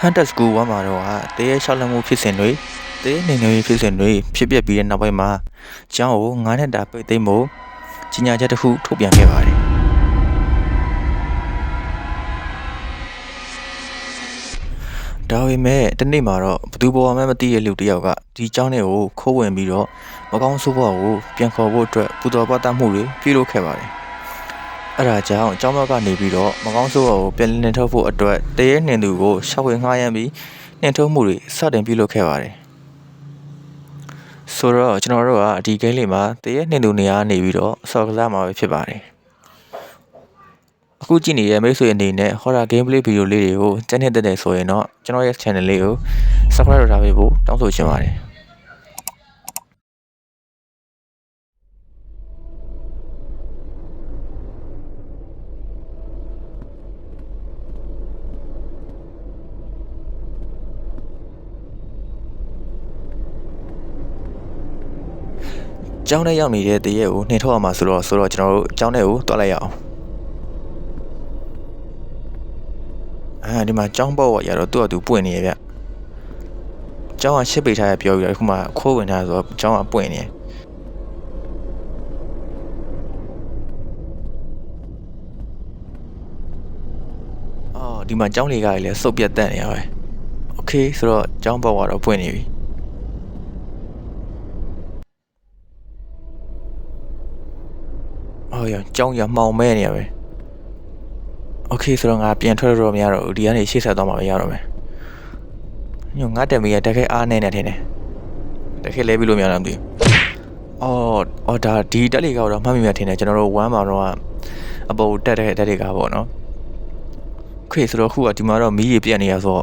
Hunter School 1မှာတော့တရေရှောက်လန့်မှုဖြစ်စဉ်တွေတရေနေနေဖြစ်စဉ်တွေဖြစ်ပျက်ပြီးတဲ့နောက်ပိုင်းမှာကျောင်းကို9နှစ်တာပိတ်သိမ်းဖို့ကြီးညာချက်တစ်ခုထုတ်ပြန်ခဲ့ပါတယ်ဒါပေမဲ့တနေ့မှာတော့ဘသူပေါ်မှမသိတဲ့လူတစ်ယောက်ကဒီကျောင်းထဲကိုခိုးဝင်ပြီးတော့မကောင်းဆိုးဘဝကိုပြန်ခေါ်ဖို့အတွက်ပူတော်ပတ်တမှုတွေပြုလုပ်ခဲ့ပါတယ်အဲ့ဒါကြောင့်ကျောင်းဘက်ကနေပြီးတော့မကောင်းဆိုးဘဝကိုပြန်လည်ထုတ်ဖို့အတွက်တရေနှင်သူကိုရှောက်ဝင်ငှားရမ်းပြီးနှင်ထုတ်မှုတွေစတင်ပြုလုပ်ခဲ့ပါတယ်ဆိုတော့ကျွန်တော်တို့ကဒီဂိမ်းလေးမှာတရေနှင်သူနေရာနေပြီးတော့ဆော့ကစားမှာပဲဖြစ်ပါတယ်အခုကြည့်နေတဲ့မိတ်ဆွေအနေနဲ့ horror gameplay video လေးတွေကိုကြည့်နေတဲ့ဆိုရင်တော့ကျွန်တော်ရဲ့ channel လေးကို subscribe လုပ်ထားပေးဖို့တောင်းဆိုချင်ပါတယ်ကျောင်းထဲရောက်နေတဲ့တရေကိုနှင်ထုတ်ရမှာဆိုတော့ကျွန်တော်တို့ကျောင်းထဲကိုတွားလိုက်ရအောင်ဒီမှာကျောင်းပေါက်ရတော့သူ့အတူပွင့်နေရဗျကျောင်းကရှစ်ပိတ်ထားရပြောပြီးတော့အခုမှခိုးဝင်ထားဆိုတော့ကျောင်းကပွင့်နေဒီမှာကျောင်းလေးကလည်းစုပ်ပြတ်တက်နေရပဲโอเคဆိုတော့ကျောင်းပေါက်ကတော့ပွင့်နေပြီကျောင်းရမှောင်မဲနေရပဲโอเคဆိုတော့ငါပြန်ထွက်တော့မရတော့ဘူးဒီကနေရှေ့ဆက်သွားမှာပဲရတော့မယ်ညငါတက်မီရတက်ခဲအားနေနေထင်တယ်တက်ခဲလဲပြီးလို့မရတော့မသိဘူးဒါဒီတက်လေးကတော့မှတ်မိမှထင်တယ်ကျွန်တော်တို့1မှာတော့အပေါ်တက်တဲ့တက်တွေကပေါ့နော်โอเคဆိုတော့ခုကဒီမှာတော့မီးကြီးပြက်နေရဆို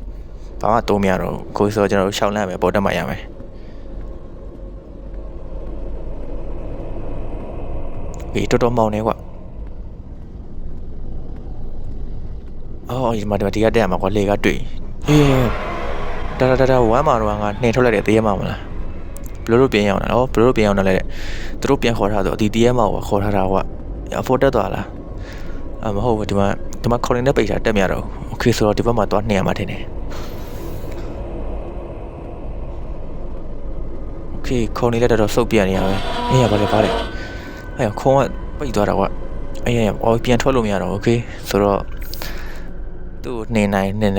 တော့ဘာမှတိုးမရတော့ဘူးကိုဆိုတော့ကျွန်တော်တို့ရှောင်းလန့်မယ်ပေါ်တက်မှရမယ်တော်တော်မောင်နေကွာဒီမှာဒီကတက်ရမှာကွာလေကတွေ့ဒါဝမ်းမှာတော့ငါနှင်ထုတ်လိုက်တယ်တရေမှာမလားဘလို့ပြန်ရောက်တာဘလို့ပြန်ရောက်လာလဲသူတို့ပြန်ခေါ်ထားတော့ဒီတရေမှာကိုခေါ်ထားတာကွာအဖို့တက်သွားလားမဟုတ်ဘူးဒီမှာခေါ်နေတဲ့ပိတ်တာတက်မရတော့โอเคဆိုတော့ဒီဘက်မှာသွားနှင်ရမှာထင်တယ်โอเคခေါ်နေလက်တော့စုပ်ပြန်နေရပဲဘာလဲခုံးကပိတ်သွားတာကွာပြန်ထွက်လို့မရတော့โอเคဆိုတော့သူ့နေနိုင်မနေ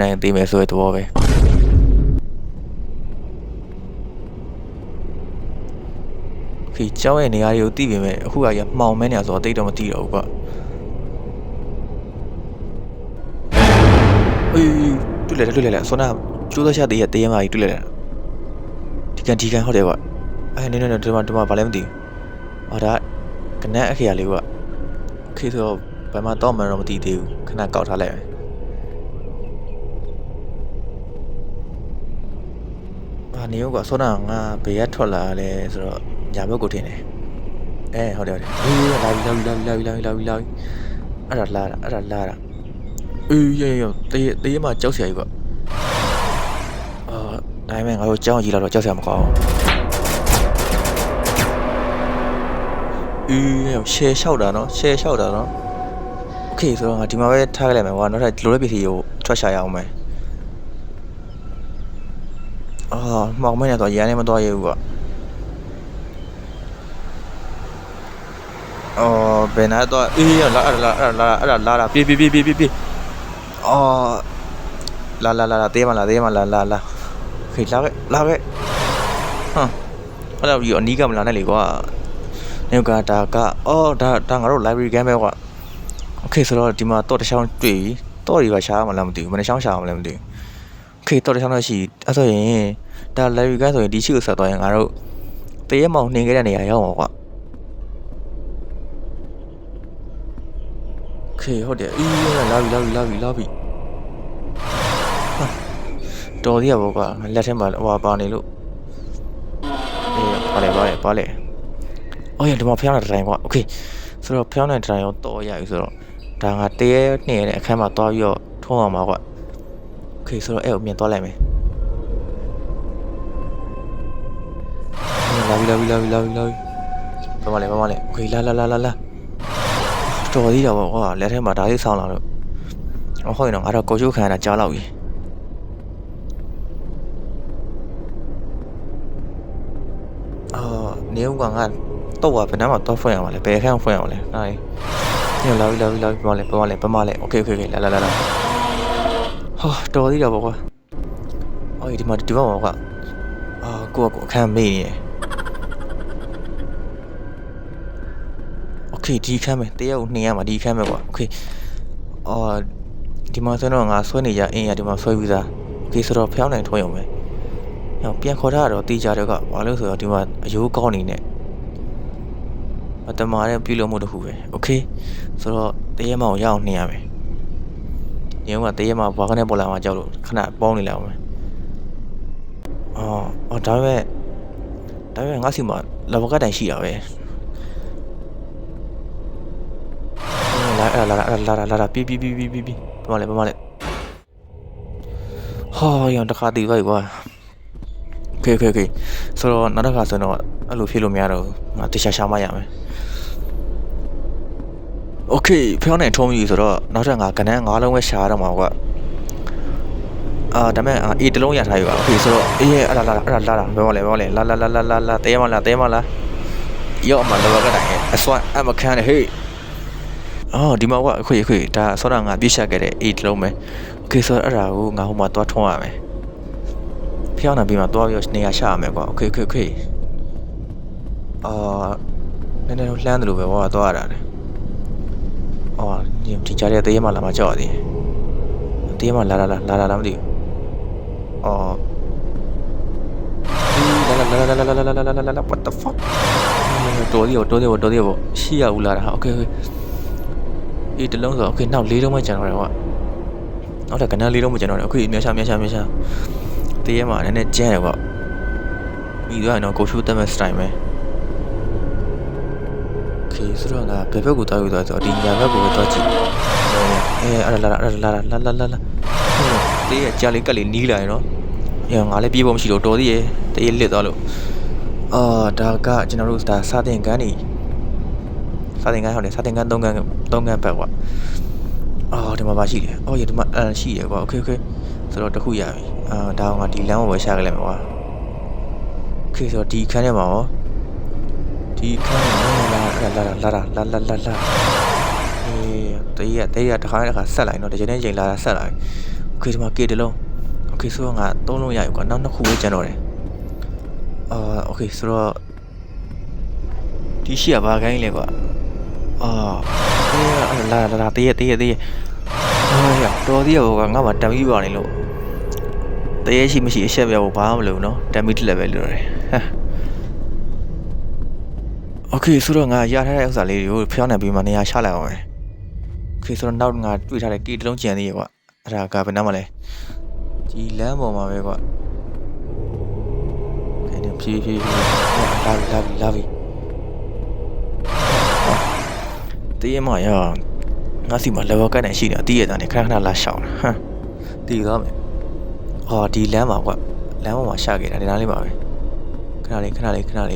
နိုင်သိမယ်ဆိုတဲ့သဘောပဲကျောင်းရဲ့နေရာတွေကိုသိပေမဲ့အခုကမှောင်မဲနေရဆိုတော့တိတ်တော့မသိတော့ဘူးကွာတွေ့လိုက်ဆိုနာကျိုးသက်ချတည်းရဲ့မကြီးတွေ့လိုက်တာဒီကန်ဟုတ်တယ်ကွာနေဒီမှာဘာလဲမသိဘူးဒါကနက်အခရာလေးကွာโอเคဆိုတော့ဘယ်မှာတော့မှတော့မသိသေးဘူးခဏကောက်ထားလိုက်မယ်နေရောကွာဆိုနာငါဘေးကထွက်လာလဲဆိုတော့ညာဘက်ကိုထင်တယ်ဟုတ်တယ်လာပြီအဲ့ဒါလာတာတေးမှာကြောက်စရာကြီးကွာဒါပေမဲ့ငါတို့ကြောက်ကြီးလာတော့ကြောက်စရာမကောင်းဘူးရှယ်လျှောက်တာနော်โอเคဆိုတော့ငါဒီမှာပဲထားခဲ့လိုက်မယ်ကွာနောက်ထပ်လိုတဲ့ပစ္စည်းကိုထွက်ရှာရအောင်မယ်မှောင်မဲနေတော့ရန်နေမသွားရဘူးကွာဘယ်နာတော့လာပြေးလာတေးမလာခေလာခဲ့အဲ့တော့ဒီအနီးကမလာနဲ့လေကွာနေကဒါကဒါငါတို့ library game ပဲကွာโอเคဆိုတော့ဒီမှာတော့တစ်ချောင်းတွေ့ပြီတော့ဒီပါရှားမလားမသိဘူးမနေ့ချောင်းရှားမလဲမသိဘူးโอเคတော့တစ်ချောင်းတော့ရှိအဲ့ဆိုရင်ဒါ library game ဆိုရင်ဒီရှိကိုဆက်သွားရင်ငါတို့တရေမောင်နှင်ခဲ့တဲ့နေရာရောက်မှာကွာโอเคဟုတ်တယ်လာပြီတော်သေးရပေါ့ကွာလက်ထဲမှာပါနေလို့ပါလေဒီမှာဖျောင်းတဲ့တိုင်ကွာโอเคဆိုတော့ဖျောင်းတဲ့တိုင်ရောတော်ရပြီဆိုတော့ဒါငါတရေနှင်ရတဲ့အခန်းမှာသွားပြီးတော့ထုံးအောင်ပါကွာโอเคဆိုတော့အဲ့ကိုမြင်သွားလိုက်မယ်လာပြီဘာမလဲโอเคလာတော်သေးတာပေါ့ကွာလက်ထဲမှာဒါလေးဆောင်းလာလို့ဟုတ်ရင်တော့ငါတော့ကိုချိုးခံရတာကြားလောက်ပြီ နေဦးကတော့ဘယ်နှမှာတော့ဖွင့်ရမှာလဲဘယ်ခန်းဖွင့်ရမှာလဲအဲ့ညလာပြီပမလဲโอเคလာဟာတော်သေးတာပေါ့ကွာအော်ဒီမှာကွာကိုအခန်းမေးနေတယ်โอเคဒီခန်းမယ်တယောက်200မှာဒီခန်းမယ်ကွာโอเคဒီမှာဆိုတော့ငါဆွဲနေကြအင်းရဒီမှာဆွဲပြီးသားโอเคဆိုတော့ဖျောင်းနိုင်ထွင်အောင်မယ်ပြန်ခေါ်ထားတော့တေးကြတော့ကဘာလို့ဆိုတော့ဒီမှာအယိုးကောင်းနေနဲ့မတမာတဲ့ပြုလုပ်မှုတစ်ခုပဲโอเคဆိုတော့တရေမောင်ရအောင်နှင်ရမယ်ညောင်ကတရေမောင်ဘာကနေပေါ်လာမှကြောက်လို့ခဏပေါင်းနေလိုက်အောင်မယ်ဒါပေမဲ့ငါစီမှာလဘကတိုင်ရှိတာပဲလာပြီပမလဲဟောရအောင်တစ်ခါတည်သွားပြီကွာโอเคဆိုတော့နောက်တစ်ခါဆိုတော့အဲ့လိုဖြစ်လို့မရတော့ငါတခြားရှာမှရမယ်โอเคဖျောင်းနိုင်ထုံးပြီဆိုတော့နောက်ထပ်ငါကနန်း9လုံးပဲရှာရတော့မှာကွာဒါမဲ့အေးတလုံးရထားပြီပါโอเคဆိုတော့အေးအဲ့လာဘယ်မှာလဲလာတဲမလားရောက်မှာလောကတိုင်းအစွမ်းအမခန်းနဲ့ဟေးဒီမှာကွာခွေဒါဆောတာငါပြစ်ရှာခဲ့တဲ့အေးတလုံးပဲโอเคဆိုတော့အဲ့ဒါကိုငါဟိုမှာသွားထုံးရမယ်ဖျောင်းနိုင်ပြီးမှသွားပြီးနေရာရှာရမယ်ကွာโอเคနည်းနည်းလှမ်းတယ်လို့ပဲသွားရတာလေဒီကြားတဲ့တရေမလာမကြောက်သေးတရေမလာမသိဘူးလာ what the fuck တော်သေးဘောရှိရဦးလာတာโอเคအေးတလုံးဆိုโอเคနောက်၄လုံးမှကျန်တော့တယ်ကွာနောက်ထပ်ကနန်း၄လုံးမှကျန်တော့တယ်โอเคမြတ်ရှာတရေမနည်းနည်းကျန်းတယ်ကွာပြီးတော့တော့ကိုရှူတက်မဲ့ style ပဲဆိုတော့ငါဘယ်ဘက်ကိုတောက်ယူသွားဆိုတော့ဒီညာဘက်ကိုတောက်ကြည့်အဲ့လာတေးရကြာလေးကက်လေးနီးလာရင်တော့ငါလည်းပြေးဖို့မရှိတော့တော်သေးရဲ့တေးလစ်သွားလို့ဒါကကျွန်တော်တို့ဒါစာသင်ခန်းနေစာသင်ခန်း3ခန်းဘက်ကွာဒီမှာပါရှိတယ်ရဒီမှာရှိတယ်ကွာโอเคဆိုတော့တခုရပြီဒါကငါဒီလမ်းကိုပဲရှာခဲ့လိုက်မှာကွာโอเคဆိုတော့ဒီခန်းထဲမှာရောဒီခန်းလာတေးရတခါဆက်လိုက်တော့တချိန်ချင်းလာဆက်လိုက်โอเคဒီမှာကေတလုံးโอเคဆိုတော့ငါ3လုံးရပြီကွာနောက်2ခုပဲကျန်တော့တယ်โอเคဆိုတော့ဒီရှိရပါခိုင်းလေကွာလာတေးရရတော်သေးရောငါမှတမ်းပြီးပါနေလို့တရေရှိမရှိအချက်ပြဖို့ဘာမှမလုပ်နော်တမ်းပြီးလက်ပဲလို့ရတယ်โอเคဆိုတော့ငါရထားတဲ့ဥစ္စာလေးတွေကိုဖျောင်းနေပြီးမှနေရာချလိုက်အောင်ပဲโอเคဆိုတော့နောက်ငါတွေ့ထားတဲ့ကီတလုံးကျန်သေးရဲ့ကွာအဲ့ဒါကဘယ်နှမ်းမလဲဒီလမ်းပေါ်မှာပဲကွာအဲ့ဒါဖြည်းလာပြီတရေမရငါစီမှာလောကနဲ့ရှိနေတာတည်ရတဲ့ခဏလာရှောင်းတာတည်သွားမယ်ဒီလမ်းမှာကွာလမ်းပေါ်မှာရှာခဲ့တာဒီနားလေးပါပဲခဏလေး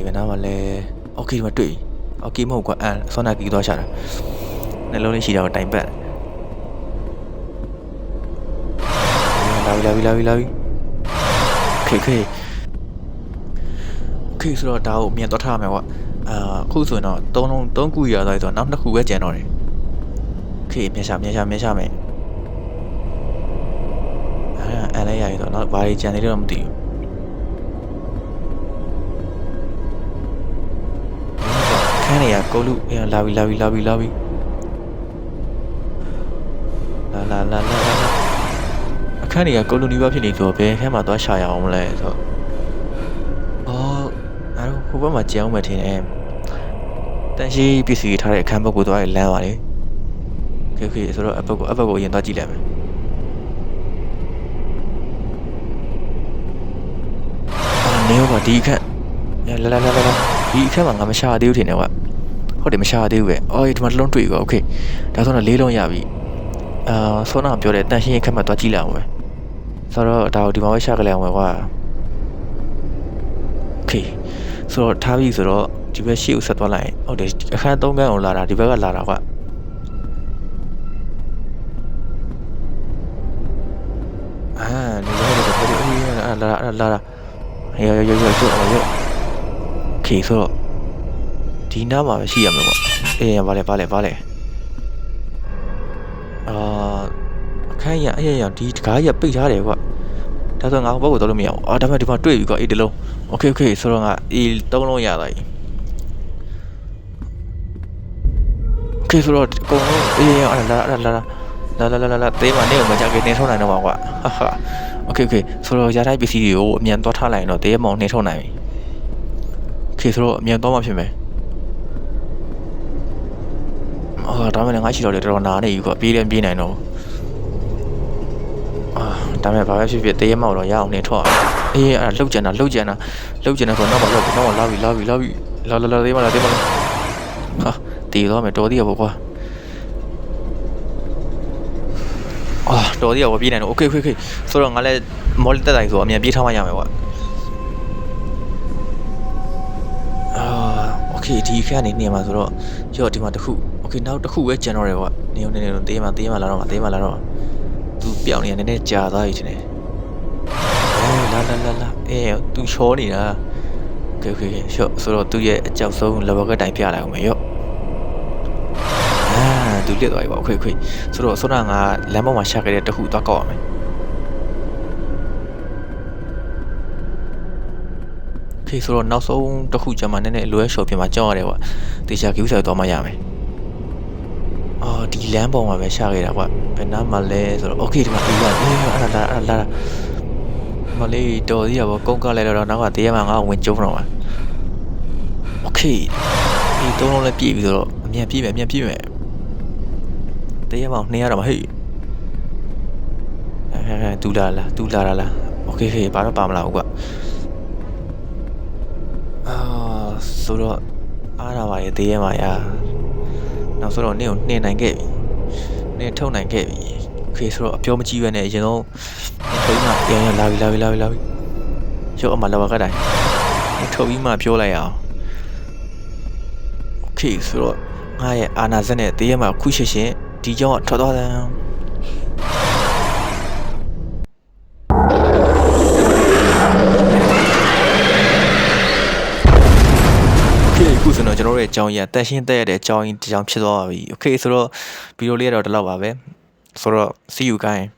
ဘယ်နားမှာလဲโอเคမတွေ့โอเคမဟုတ်ကွာဆောနာကီသွားရှာတာနှလုံးလေးရှိတာကိုတိုင်ပတ်လာပြီခေဆိုတော့ဒါကိုအမြင်သွားထားမယ်ကွာခုဆိုရင်တော့3ခုရသွားပြီဆိုတော့နောက်2ခုပဲကျန်တော့တယ်ခေမြင်ရှာမယ်လည်းရပြီတော့နောက်ဘာတွေကျန်သေးလဲတော့မသိဘူးခန်းနေရကိုလူလာပြီလာအခန်းနေရကိုလူနီးပါးဖြစ်နေဆိုတော့ဘယ်ခန်းမှာသွားရှာရအောင်မလဲဆိုတော့အဲ့ဟိုဘက်မှာကျအောင်မထင်နဲ့တန်ရှိပစ္စည်းထားတဲ့အခန်းဘက်ကိုသွားရလမ်းပါလေโอเคဆိုတော့အဘက်ကိုအရင်သွားကြည့်လိုက်မယ်နေရောဒီခန်းလာဒီအခန်းမှာငါမရှာသေးဘူးထင်တယ်ကွာဟုတ်တယ်မရှာသေးဘူးပဲဒီမှာတစ်လုံးတွေ့ကွာโอเคဒါဆိုတော့4လုံးရပြီဆောနာပြောတဲ့တန်ရှင်းခက်မှသွားကြည့်လိုက်အောင်ပဲဆိုတော့ဒါကိုဒီမှာပဲရှာကြလိုက်အောင်ပဲကွာโอเคဆိုတော့ထားပြီဆိုတော့ဒီဘက်ရှေ့ကိုဆက်သွားလိုက်ဟုတ်တယ်အခန်း3ခန်းကိုလာတာဒီဘက်ကလာတာကွာနေလာโอเคဆိုတော့ ဒီနားမှာပဲရှိရမှာပေါ့အေးဗာလေအခန်းရအဲ့ရဒီတကားရပိတ်ထားတယ်ကွာဒါဆိုငါဘက်ကိုတော့လို့မရဘူးဒါပေမဲ့ဒီမှာတွေ့ပြီကွာအေးဒီလုံးโอเคဆိုတော့ငါအေး3လုံးရသွားပြီโอเคဆိုတော့အကုန်လုံးအေးလာတေးမနေမကြကနေထုတ်နိုင်တော့ပါကွာဟာโอเคဆိုတော့ရတိုင်းပစ္စည်းတွေကိုအမြန်သွားထားလိုက်ရင်တော့တေးမောင်နေထုတ်နိုင်ပြီโอเคဆိုတော့အမြန်သွားမှဖြစ်မယ်ဒါမှလည်းငါရှိတော့လေတော်တော်နာနေပြီကွာပြေးလည်းပြေးနိုင်တော့ဒါမဲ့ဘာပဲဖြစ်ဖြစ်တေးမောင်တော့ရအောင်နေထုတ်အေးအဲ့လှုပ်ကြံတာဆိုတော့နောက်ပါတော့လာပြီတေးမလားဟာတေးတော့မယ်တော်သေးရပေါ့ကွာတော်သေးရပေါ့ပြေးနိုင်တော့โอเคဆိုတော့ငါလည်းမော်လီတက်တိုင်းဆိုအမြန်ပြေးထားမှရမယ်ကွာโอเคဒီခက်ကနေနေမှာဆိုတော့ရော့ဒီမှာတစ်ခုโอเคနောက်တစ်ခုပဲကျန်တော့တယ်ကွာနေတေးမလာတော့သူပြောင်းနေရနည်းနည်းကြာသွားပြီချင်းနေလာအေးသူချောနေတာโอเคရော့ဆိုတော့သူရဲ့အကြောက်ဆုံး level ကတိုင်ပြလိုက်အောင်မယ်ရော့သူလစ်သွားပြီပေါ့โอเคဆိုတော့ဆိုတော့ငါလမ်းပေါ်မှာရှာခဲ့တဲ့တခုသွားကောက်ရမယ်โอเคဆိုတော့နောက်ဆုံးတစ်ခုကျမှနည်းနည်းအလွဲလျှော်ပြမှာကြောက်ရတယ်ကွာတေချာကီးဆိုင်သွားမှရမယ်ဒီလမ်းပေါ်မှာပဲရှာခဲ့တာကွာဘယ်နားမှာလဲဆိုတော့โอเคဒီမှာအေးအဲ့လာမလေးတော်သေးရပေါ့ကုန်းကလိုက်တော့နောက်ကတရားမှငါဝင်ကျုံးတော့မှာโอเคဒီ3လုံးလည်းပြည့်ပြီဆိုတော့အမြန်ပြည့်မယ်တရားမှ200တော့မဟဲ့တူလာလားโอเคဘာတော့ပါမလားဟုတ်ကွာဆိုတော့အားရပါရဲ့တရားမှနောက်ဆိုတော့နင်းကိုနှင်နိုင်ခဲ့ပြီနင်းထုတ်နိုင်ခဲ့ပြီโอเคဆိုတော့အပြောမကြည့်ရနဲ့အရင်ဆုံးထုတ်မှရလာပြီရုပ်အမလောကတိုင်းထုတ်ပြီးမှပြောလိုက်အောင်โอเคဆိုတော့ငါရဲ့အာနာဇက်နဲ့တရားမှခုရှင်းဒီကြောင့်ထွက်သွားတယ်ခုဆိုတော့ကျွန်တော်တို့ရဲ့အကြောင်းရတက်ရှင်းတက်ရတဲ့အကြောင်းရင်းတစ်ကြောင်းဖြစ်သွားပါပြီ။ Okay ဆိုတော့ဗီဒီယိုလေးကတော့ဒီလောက်ပါပဲ။ဆိုတော့ see you guys